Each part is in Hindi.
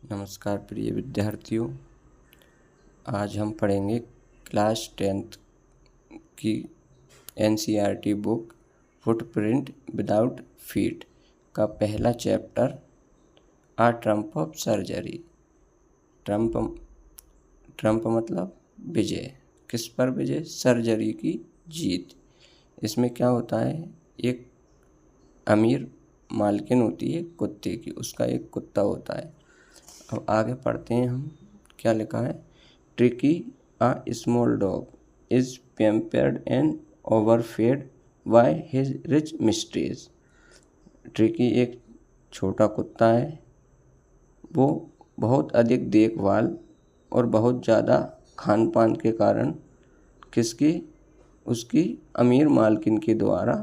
नमस्कार प्रिय विद्यार्थियों, आज हम पढ़ेंगे क्लास 10th की NCERT book footprint without feet का पहला chapter a triumph of surgery. Triumph मतलब विजय। किस पर विजय? सर्जरी की जीत। इसमें क्या होता है, एक अमीर मालकिन होती है कुत्ते की, उसका एक कुत्ता होता है। अब आगे पढ़ते हैं हम, क्या लिखा है। Tricki a small dog is pampered and overfed by his rich mistress. Tricki एक छोटा कुत्ता है, वो बहुत अधिक देखभाल और बहुत ज़्यादा खान पान के कारण उसकी अमीर मालकिन के द्वारा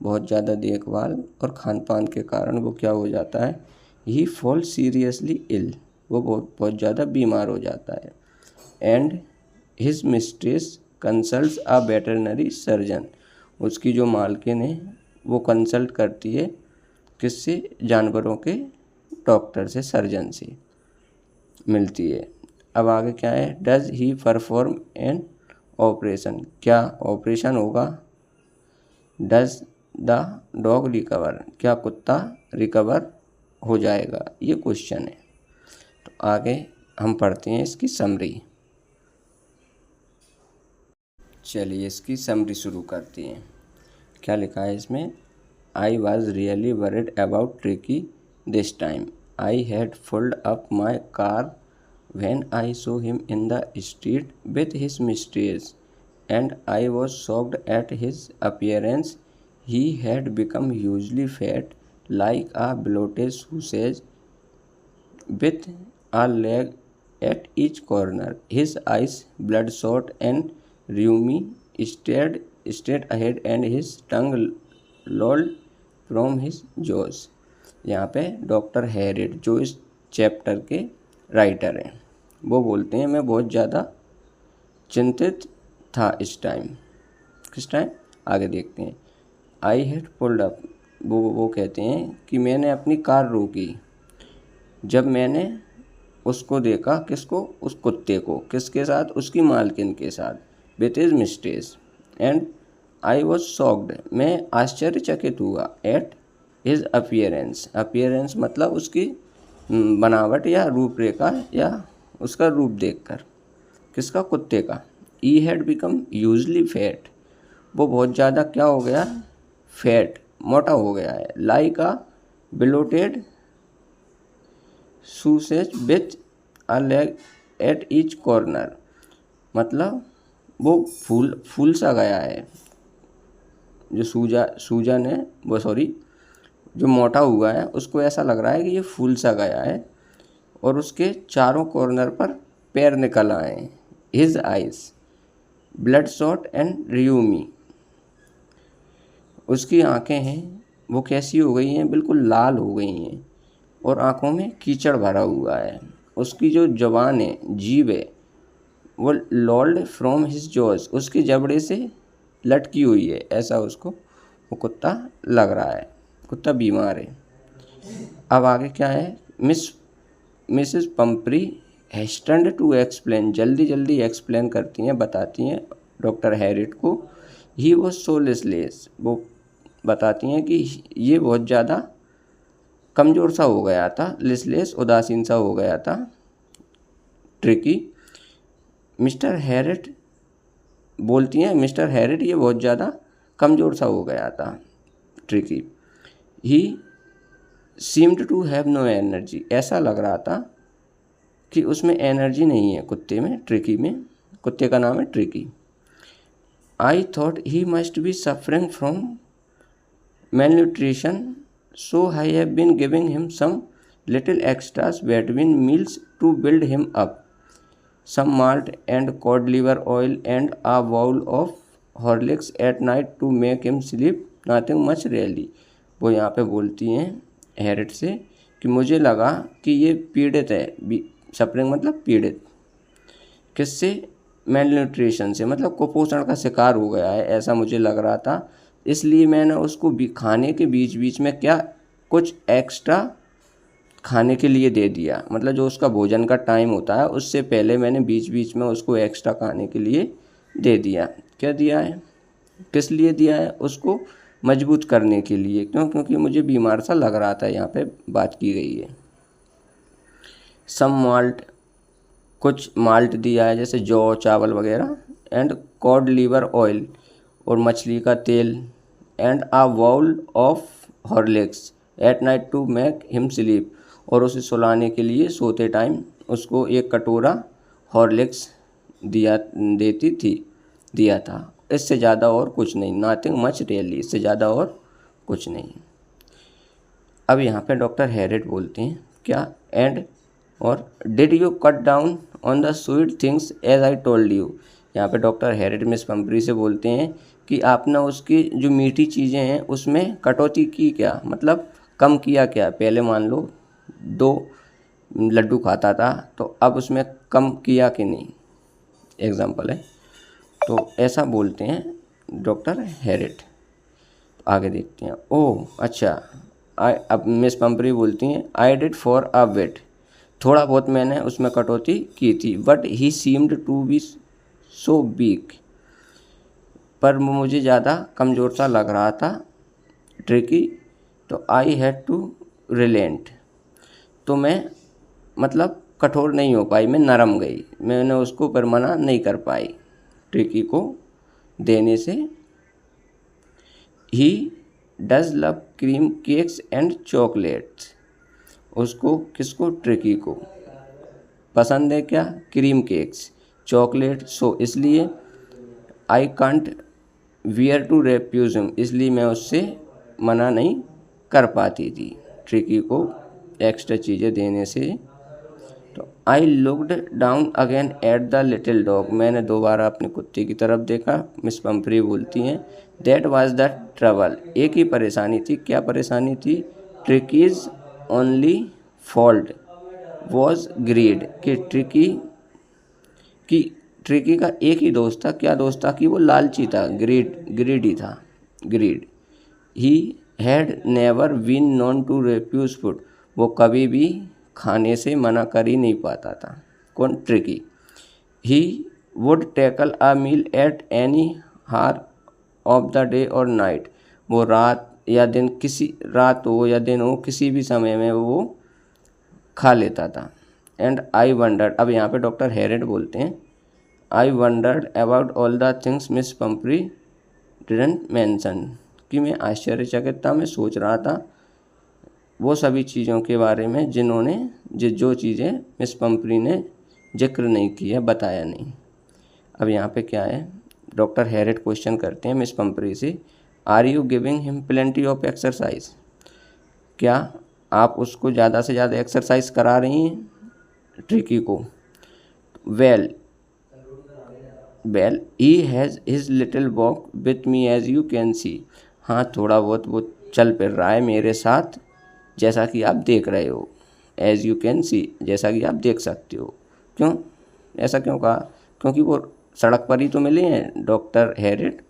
बहुत ज़्यादा देखभाल और खान पान के कारण वो क्या हो जाता है, ही फॉल सीरियसली इल, वो बहुत ज़्यादा बीमार हो जाता है। And his mistress consults a veterinary surgeon, उसकी जो मालकिन है वो कंसल्ट करती है किससे? जानवरों के डॉक्टर से, सर्जन से मिलती है। अब आगे क्या है, does he perform an operation, क्या ऑपरेशन होगा? डज द डॉग रिकवर, क्या कुत्ता रिकवर हो जाएगा? ये क्वेश्चन है। तो आगे हम पढ़ते हैं इसकी समरी। चलिए इसकी समरी शुरू करते हैं। क्या लिखा है इसमें? I was really worried about tricky this time. I had pulled up my car when I saw him in the street with his mistress, and I was shocked at his appearance. He had become hugely fat, like a bloated sausage, with a leg at each corner. His eyes, bloodshot and rheumy, stared straight ahead, and his tongue lolled from his jaws. यहाँ पे डॉक्टर हैरिट, जो इस चैप्टर के राइटर हैं, वो बोलते हैं मैं बहुत ज़्यादा चिंतित था इस टाइम। किस टाइम? आगे देखते हैं। आई हैड पुल्ड अप, वो कहते हैं कि मैंने अपनी कार रोकी जब मैंने उसको देखा। किसको? उस कुत्ते को। किसके साथ? उसकी मालकिन के साथ, with his mistress. And I was shocked, मैं आश्चर्यचकित हुआ। एट हिज अपीयरेंस, अपीयरेंस मतलब उसकी बनावट या रूपरेखा या उसका रूप देखकर। किसका? कुत्ते का। ई हैड बिकम यूजली फैट, वो बहुत ज़्यादा क्या हो गया? फैट, मोटा हो गया है। Like a bloated sausage with a leg at each corner, मतलब वो फूल सा गया है। जो सूजन है वो, सॉरी, जो मोटा हुआ है उसको ऐसा लग रहा है कि ये फूल सा गया है, और उसके चारों कॉर्नर पर पैर निकल आए हैं। His eyes blood shot and rheumy, उसकी आंखें हैं वो कैसी हो गई हैं? बिल्कुल लाल हो गई हैं, और आंखों में कीचड़ भरा हुआ है। उसकी जो जबान है, जीभ है, वो लॉल्ड फ्रॉम हिज जॉज, उसके जबड़े से लटकी हुई है। ऐसा उसको वो कुत्ता लग रहा है। कुत्ता बीमार है। अब आगे क्या है? मिसेस पंपरी हेस्टेंड टू एक्सप्लेन, जल्दी जल्दी एक्सप्लेन करती हैं, बताती हैं डॉक्टर हैरिट को। ही वॉज सो लिसलेस, वो बताती हैं कि ये बहुत ज़्यादा कमज़ोर सा हो गया था। लिसलेस, उदासीन सा हो गया था ट्रिकी। मिस्टर हैरिट बोलती हैं, मिस्टर हैरिट ये बहुत ज़्यादा कमज़ोर सा हो गया था Tricki. He seemed to have no energy, ऐसा लग रहा था कि उसमें एनर्जी नहीं है कुत्ते में, ट्रिकी में। कुत्ते का नाम है tricky. I thought he must be suffering from malnutrition, so I have been giving him some little extras between meals to build him up. Some malt and cod liver oil and a bowl of Horlicks at night to make him sleep. Nothing much really. वो यहाँ पे बोलती हैं हैरिट से कि मुझे लगा कि ये पीड़ित है। सफरिंग मतलब पीड़ित। किससे? मेलन्यूट्रिशन से, मतलब कुपोषण का शिकार हो गया है, ऐसा मुझे लग रहा था। इसलिए मैंने उसको भी खाने के बीच बीच में क्या, कुछ एक्स्ट्रा खाने के लिए दे दिया, मतलब जो उसका भोजन का टाइम होता है उससे पहले मैंने बीच बीच में उसको एक्स्ट्रा खाने के लिए दे दिया। क्या दिया है, किस लिए दिया है, उसको मजबूत करने के लिए। क्यों, क्योंकि मुझे बीमार सा लग रहा था, यहाँ पे बात की गई है। सम माल्ट, कुछ माल्ट दिया है जैसे जौ, चावल वगैरह। एंड कॉड लीवर ऑयल, और मछली का तेल। And a bowl of Horlicks at night to make him sleep, और उसे सुलाने के लिए सोते टाइम उसको एक कटोरा हॉर्लिक्स दिया था। इससे ज़्यादा और कुछ नहीं, नथिंग मच रियली, इससे ज़्यादा और कुछ नहीं। अब यहाँ पे डॉक्टर हैरिट बोलते हैं क्या, एंड और did you cut down on the sweet things as I told you. यहाँ पे डॉक्टर हैरिट मिस पंपरी से बोलते हैं कि आपने उसकी जो मीठी चीज़ें हैं उसमें कटौती की क्या, मतलब कम किया क्या। पहले मान लो 2 लड्डू खाता था, तो अब उसमें कम किया कि नहीं, एग्जाम्पल है। तो ऐसा बोलते हैं डॉक्टर हैरिट। आगे देखते हैं। ओह अच्छा, अब मिस पंपरी बोलती हैं I did for a bit, थोड़ा बहुत मैंने उसमें कटौती की थी। But he seemed to be so weak, पर मुझे ज़्यादा कमज़ोर सा लग रहा था, ट्रिकी। तो आई हैड टू रिलेंट, तो मैं मतलब कठोर नहीं हो पाई, मैं नरम गई, मैंने उसको पर मना नहीं कर पाई ट्रिकी को देने से। He does love cream cakes and chocolates, उसको किसको, ट्रिकी को पसंद है क्या, क्रीम केक्स, चॉकलेट। सो इसलिए I can't bear to refuse him, इसलिए मैं उससे मना नहीं कर पाती थी ट्रिकी को एक्स्ट्रा चीज़ें देने से। तो I looked down again at the little dog, मैंने दोबारा अपने कुत्ते की तरफ देखा। मिस पंपरी बोलती हैं दैट वाज द ट्रबल, एक ही परेशानी थी। क्या परेशानी थी, Tricki's only fault was greed, कि ट्रिकी का एक ही दोस्त था। क्या दोस्त था, कि वो लालची था, ग्रीडी था, greed. He had never been known to refuse food, वो कभी भी खाने से मना कर ही नहीं पाता था। कौन, Tricki. He would tackle a meal at any hour of the day और नाइट, वो रात या दिन, किसी रात हो या दिन हो, किसी भी समय में वो खा लेता था। एंड आई वंडर्ड, अब यहाँ पे डॉक्टर हैरिट बोलते हैं I wondered about all the things Miss Pumphrey didn't mention, कि मैं आश्चर्यचकित था, मैं सोच रहा था वो सभी चीज़ों के बारे में जिन्होंने जो चीज़ें मिस पंपरी ने जिक्र नहीं की है, बताया नहीं। अब यहाँ पे क्या है, डॉक्टर हैरिट क्वेश्चन करते हैं मिस पंपरी से, are you giving him plenty of exercise, क्या आप उसको ज़्यादा से ज़्यादा एक्सरसाइज करा रही हैं ट्रिकी को। Well he has his little walk with me as you can see, हाँ थोड़ा बहुत वो चल फिर रहा है मेरे साथ, जैसा कि आप देख रहे हो। एज यू कैन सी, जैसा कि आप देख सकते हो। क्यों, ऐसा क्यों कहा, क्योंकि वो सड़क पर ही तो मिले हैं डॉक्टर हैरिट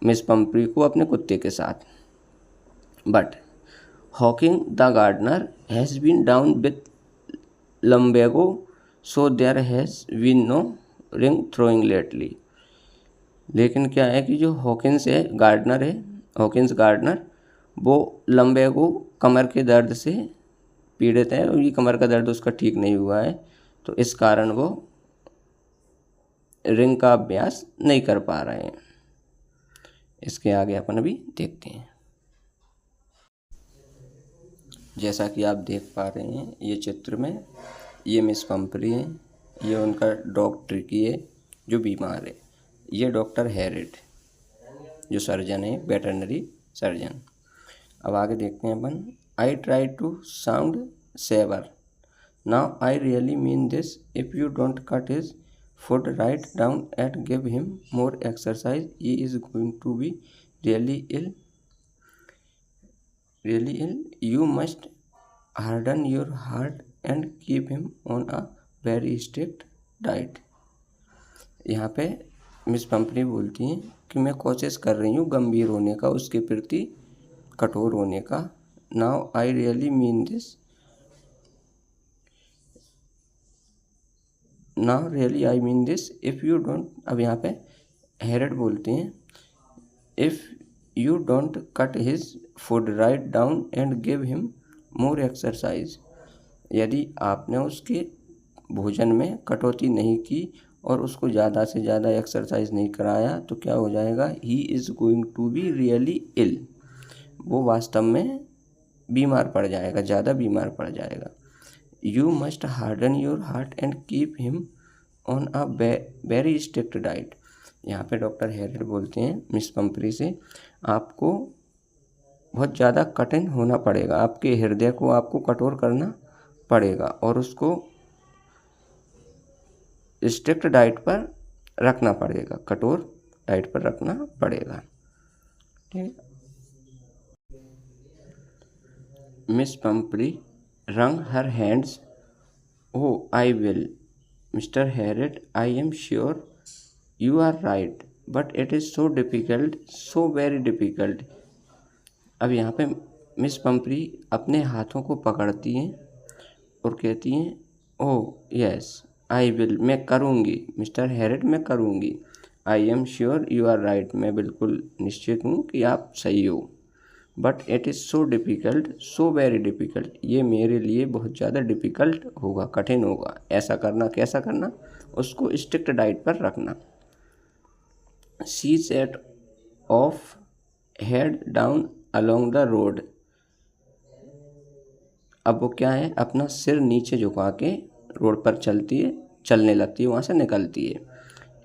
मिस पंपरी को अपने कुत्ते के साथ। बट हॉकिंग the gardener has been down with lumbago, so there has been no ring throwing lately. लेकिन क्या है कि जो हॉकिंस गार्डनर, वो लम्बेगो कमर के दर्द से पीड़ित है, और ये कमर का दर्द उसका ठीक नहीं हुआ है, तो इस कारण वो रिंग का अभ्यास नहीं कर पा रहे हैं। इसके आगे अपन अभी देखते हैं। जैसा कि आप देख पा रहे हैं ये चित्र में, ये मिस पंपरी है, ये उनका डॉग ट्रिकी है जो बीमार है, ये डॉक्टर हैरिट जो सर्जन है, वेटरनरी सर्जन। अब आगे देखते हैं अपन। I try to sound severe, now I really mean this, if you don't cut his food right down and give him more exercise he is going to be really ill, you must harden your heart and keep him on a very strict diet। यहाँ पे मिस पंपरी बोलती हैं कि मैं कोशिश कर रही हूँ गंभीर होने का, उसके प्रति कठोर होने का। Now I really mean this, now really I mean this, if you don't, अब यहाँ पे हेरेड बोलते हैं if you don't cut his food right down and give him more exercise, यदि आपने उसके भोजन में कटौती नहीं की और उसको ज़्यादा से ज़्यादा एक्सरसाइज नहीं कराया तो क्या हो जाएगा, he is going to be really ill, वो वास्तव में बीमार पड़ जाएगा, ज़्यादा बीमार पड़ जाएगा। You must harden your heart and keep him on a very strict diet, यहाँ पे डॉक्टर हेरेड बोलते हैं मिस पंपरी से, आपको बहुत ज़्यादा कठिन होना पड़ेगा, आपके हृदय को आपको कठोर करना पड़ेगा और उसको स्ट्रिक्ट डाइट पर रखना पड़ेगा, कठोर डाइट पर रखना पड़ेगा। ठीक, miss पंपरी wrung her hands. Oh, I will, Mr. Harriet, I am sure you are right, but it is so difficult, so very difficult. अब यहाँ पे मिस पंपरी अपने हाथों को पकड़ती हैं और कहती हैं, ओह यस आई विल, मैं करूँगी, मिस्टर हैरेट मैं करूँगी, I am sure you are right, मैं बिल्कुल निश्चित हूँ कि आप सही हो, but it is so difficult, so very difficult, ये मेरे लिए बहुत ज़्यादा डिफ़िकल्ट होगा, कठिन होगा, ऐसा करना, कैसा करना, उसको स्ट्रिक्ट डाइट पर रखना। She said of head down along the road, अब वो क्या है, अपना सिर नीचे झुका के रोड पर चलती है, चलने लगती है, वहाँ से निकलती है।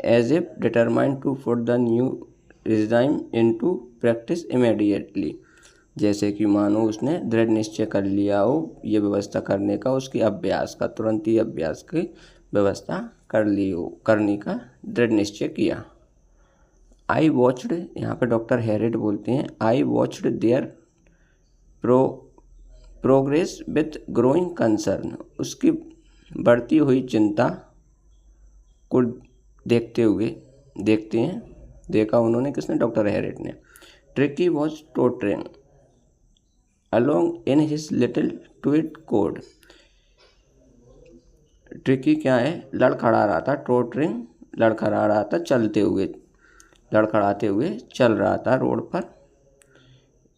As if determined to put the new regime into practice immediately, जैसे कि मानो उसने दृढ़ निश्चय कर लिया हो ये व्यवस्था करने का, उसके अभ्यास का, तुरंत ही अभ्यास की व्यवस्था कर ली हो, करने का दृढ़ निश्चय किया। आई वॉच्ड, यहाँ पे डॉक्टर हैरेट बोलते हैं, I watched their progress with growing concern, उसकी बढ़ती हुई चिंता को देखा उन्होंने, किसने, डॉक्टर हैरेट ने। Tricki was tottering along in his little tweed coat, Tricki क्या है, लड़खड़ा रहा था, टोटरिंग लड़खड़ा रहा था, चलते हुए, लड़खड़ाते हुए चल रहा था रोड पर।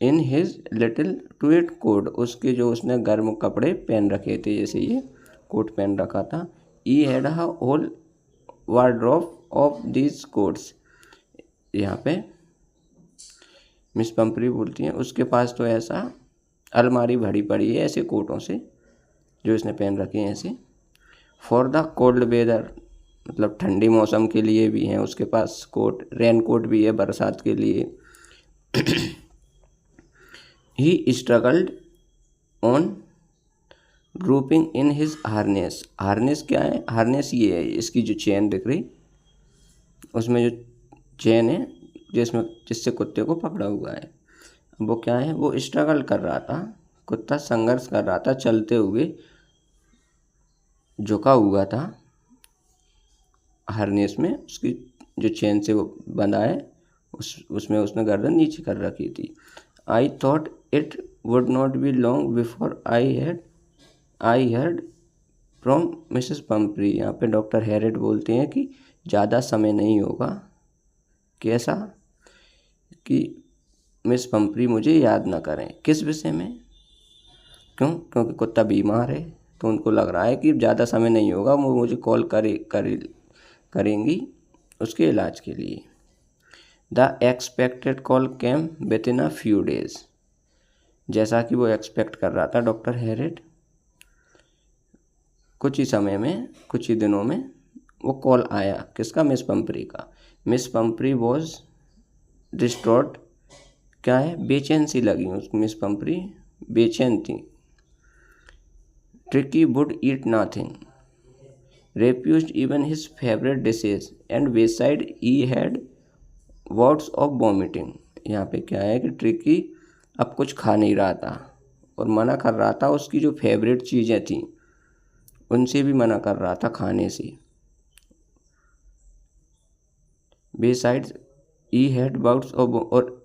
इन हिज लिटिल ट्वीट कोड, उसके जो उसने गर्म कपड़े पहन रखे थे, जैसे ये कोट पहन रखा था। He had a whole wardrobe of these coats, यहाँ पे मिस पंपरी बोलती हैं उसके पास तो ऐसा अलमारी भरी पड़ी है ऐसे कोटों से जो इसने पहन रखे हैं ऐसे। फॉर द कोल्ड वेदर, मतलब ठंडी मौसम के लिए भी हैं उसके पास कोट, रेन कोट भी है बरसात के लिए। He struggled on drooping in his harness, harness क्या है, हार्नेस ये है, इसकी जो चेन दिख रही, उसमें जो चेन है जिससे कुत्ते को पकड़ा हुआ है, वो क्या है, वो स्ट्रगल कर रहा था, कुत्ता संघर्ष कर रहा था, चलते हुए झुका हुआ था हार्नेस में, उसकी जो चेन से वो बंधा है उसमें उसने गर्दन नीचे कर रखी थी। I thought it would not be long before I heard from Mrs Pumphrey, यहाँ पे डॉक्टर हैरेट बोलते हैं कि ज़्यादा समय नहीं होगा, कैसा, कि मिस पंपरी मुझे याद ना करें, किस विषय में, क्योंकि कुत्ता बीमार है, तो उनको लग रहा है कि ज़्यादा समय नहीं होगा, वो मुझे कॉल करेंगी उसके इलाज के लिए। The expected call came with in a few days, जैसा कि वो एक्सपेक्ट कर रहा था डॉक्टर हैरेट, कुछ ही समय में, कुछ ही दिनों में वो कॉल आया, किसका, मिस पंपरी का। मिस पंपरी वॉज डिस्ट्रॉट, क्या है, बेचैन सी लगी उसको, मिस पंपरी बेचैन थी। Tricky would eat nothing, refused even his favorite dishes and beside he had words of vomiting, यहाँ पे क्या है कि ट्रिकी अब कुछ खा नहीं रहा था और मना कर रहा था, उसकी जो फेवरेट चीज़ें थी उनसे भी मना कर रहा था खाने से। besides he had bouts of, और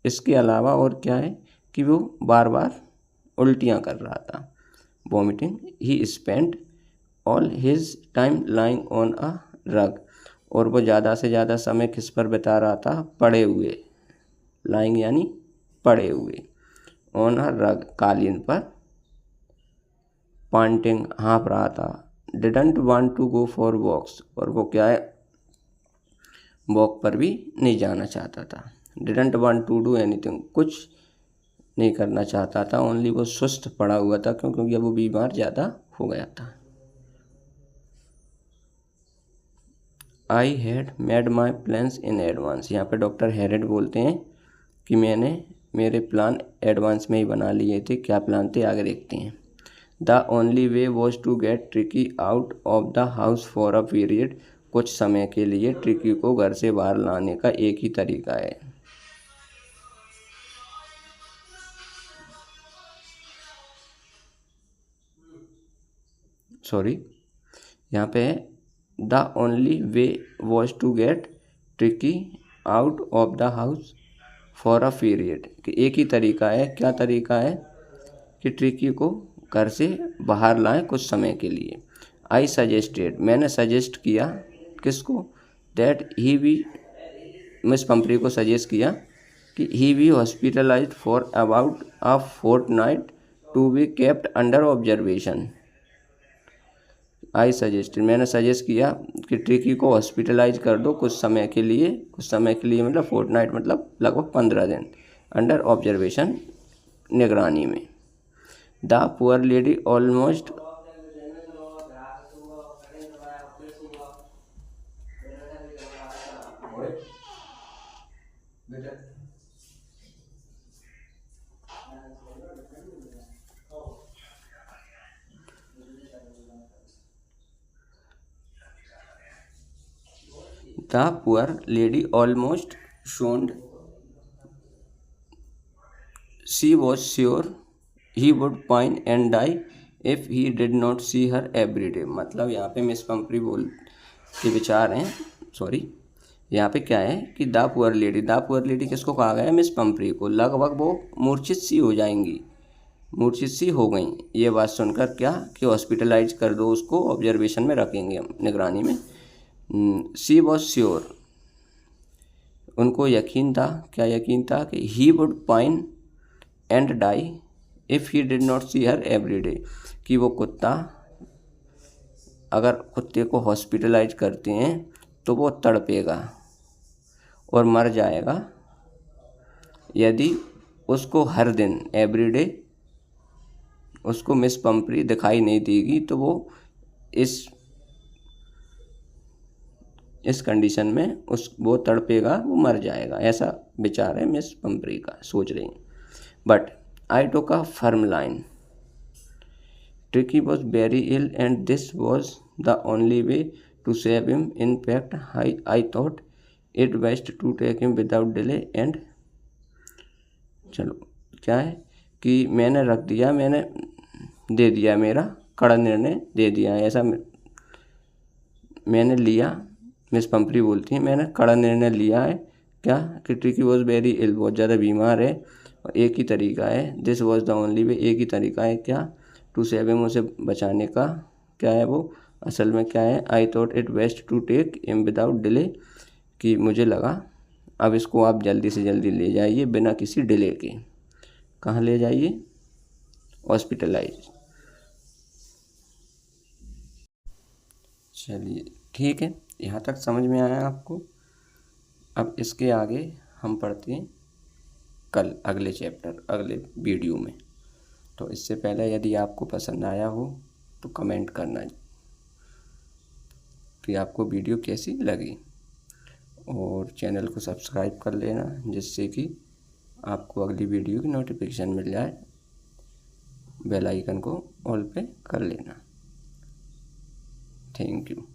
इसके अलावा और क्या है कि वो बार बार उल्टियाँ कर रहा था, vomiting. He spent all his time lying on a रग, और वो ज़्यादा से ज़्यादा समय किस पर बिता रहा था, पड़े हुए, लाइंग यानी पड़े हुए, ऑन अ रग कालीन पर, पांटिंग हाँफ रहा था, didn't want to go for walks, और वो क्या है, वॉक पर भी नहीं जाना चाहता था, didn't want to do anything, कुछ नहीं करना चाहता था, ओनली वो सुस्त पड़ा हुआ था, क्योंकि वो बीमार ज़्यादा हो गया था। I had made my plans in advance, यहाँ पे डॉक्टर हैरेड बोलते हैं कि मैंने मेरे प्लान एडवांस में ही बना लिए थे। क्या प्लान थे, आगे देखते हैं। The only way was to get Tricki out of the house for a period, कुछ समय के लिए ट्रिकी को घर से बाहर लाने का एक ही तरीका है। सॉरी, यहाँ पे है the only way was to get Tricki out of the house for a period, कि एक ही तरीका है, क्या तरीका है, कि ट्रिकी को घर से बाहर लाएं कुछ समय के लिए। आई सजेस्टेड, मैंने सजेस्ट किया, किसको, दैट ही भी, मिस पंपरी को सजेस्ट किया कि he be hospitalised for about a fortnight to be kept under observation. I suggested, मैंने सजेस्ट किया कि ट्रिकी को हॉस्पिटलाइज कर दो कुछ समय के लिए, कुछ समय के लिए मतलब फोर्टनाइट मतलब लगभग 15 दिन, अंडर ऑब्जर्वेशन निगरानी में। The poor lady almost, the poor lady almost swooned, she was sure he would pine and die if he did not see her every day. मतलब यहाँ पे मिस पंपरी बोल के विचार हैं, सॉरी, यहाँ पे क्या है कि द पुअर लेडी किसको कहा गया है, मिस पंपरी को, लगभग वो मूर्छित सी हो जाएंगी, मूर्छित सी हो गई ये बात सुनकर, क्या कि हॉस्पिटलाइज कर दो उसको, ऑब्जर्वेशन में रखेंगे हम, निगरानी में। शी वॉज श्योर, उनको यकीन था, क्या यकीन था, कि he would pine and die if he did not see her every day, कि वो कुत्ता, अगर कुत्ते को हॉस्पिटलाइज करते हैं तो वो तड़पेगा और मर जाएगा यदि उसको हर दिन, एवरीडे, उसको मिस पंपरी दिखाई नहीं देगी, तो वो इस कंडीशन में वो तड़पेगा, वो मर जाएगा, ऐसा विचार है मिस पंपरी का, सोच रही हैं। But I took a firm line, Tricki was very ill and this was the only way to save him, in fact I thought it best to take him without delay and, चलो क्या है कि मैंने रख दिया, मैंने दे दिया, मेरा कड़ा निर्णय दे दिया, ऐसा मैंने लिया, मिस पंपरी बोलती हैं, मैंने कड़ा निर्णय लिया है, क्या, कि ट्रिकी वॉज वेरी इल, बहुत ज़्यादा बीमार है, और एक ही तरीका है, दिस वॉज द ओनली वे, एक ही तरीका है, क्या, टू सेव हिम, उसे बचाने का, क्या है वो, असल में क्या है, I thought it best to take him without delay, कि मुझे लगा अब इसको आप जल्दी से जल्दी ले जाइए बिना किसी डिले के, कहाँ ले जाइए, हॉस्पिटलाइज। चलिए ठीक है, यहाँ तक समझ में आया आपको। अब इसके आगे हम पढ़ते हैं कल अगले चैप्टर, अगले वीडियो में। तो इससे पहले यदि आपको पसंद आया हो तो कमेंट करना कि आपको वीडियो कैसी लगी, और चैनल को सब्सक्राइब कर लेना, जिससे कि आपको अगली वीडियो की नोटिफिकेशन मिल जाए, बेल आइकन को ऑल पे कर लेना। Thank you.